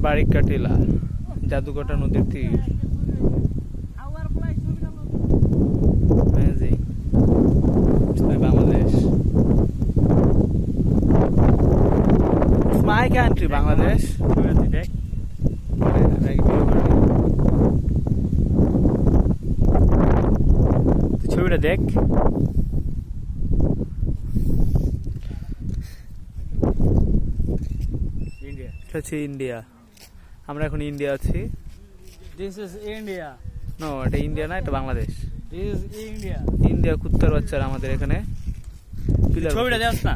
বারিকা টিলা, জাদুকাটা নদীর তীর। Bangladesh, my country Bangladesh. ছবিটা দেখ। এটা হচ্ছে ইন্ডিয়া, আমরা এখন ইন্ডিয়া আছি। This is India. নো, এটা ইন্ডিয়া না, এটা Bangladesh. This is India. India কুত্তার বাচ্চারা আমাদের এখানে ছবিটা দেখ না।